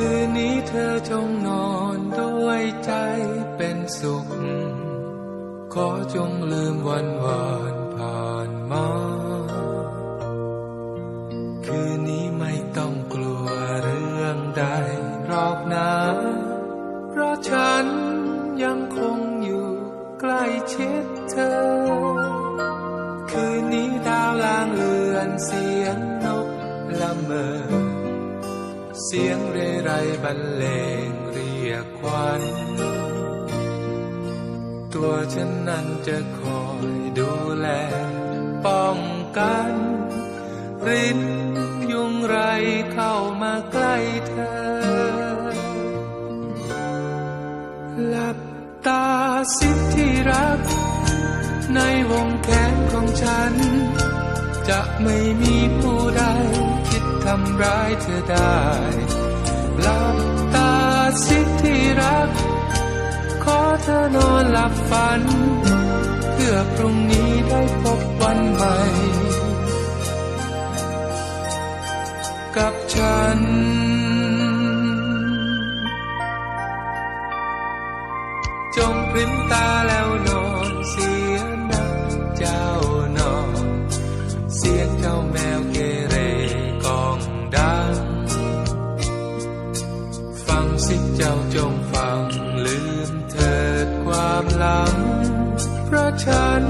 คืนนี้เธอจงนอนด้วยใจเป็นสุขขอจงลืมวันวานผ่านมาคืนนี้ไม่ต้องกลัวเรื่องใดหรอกนะเพราะฉันยังคงอยู่ใกล้ชิดเธอคืนนี้ดาวลางเลือนเสียงนกละเมอเสียงเรไรบรรเลงเรียกขวัญตัวฉันนั้นจะคอยดูแลป้องกันริดยุงไรเข้ามาใกล้เธอหลับตาสิที่รักในวงแขนของฉันจะไม่มีผู้ใดคิดทำร้ายเธอได้หลับตาสิที่รักขอเธอนอนหลับฝันเพื่อพรุ่งนี้ได้พบวันใหม่กับฉันจงพริ้มตาแล้วนอนเสียนะเจ้านอนเสียงเจ้าแมวเกเรก้องดังฟังสิเจ้าจงฟังลืมเถิดความหลังเพราะฉัน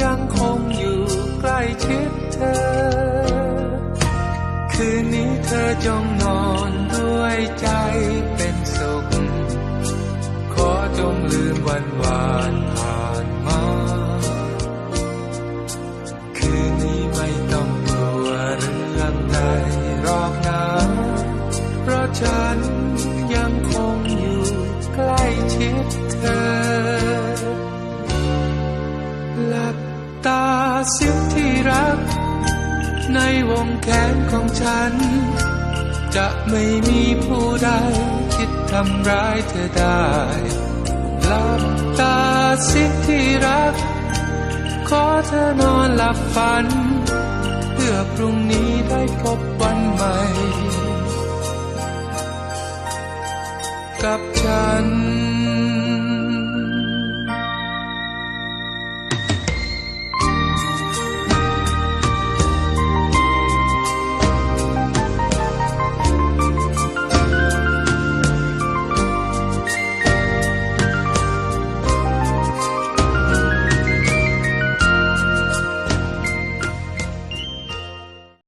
ยังคงอยู่ใกล้ชิดเธอคืนนี้เธอจงนอนด้วยใจเป็นสุขขอจงลืมวันวานผ่านมาคืนนี้ไม่ต้องกลัวเรื่องใดหรอกนะเพราะฉันยังคงอยู่ใกล้ชิดเธอหลับตาสิที่รักในวงแขนของฉันจะไม่มีผู้ใดคิดทำร้ายเธอได้หลับตาสิที่รักขอเธอนอนหลับฝันเพื่อพรุ่งนี้ได้พบวันใหม่กับฉัน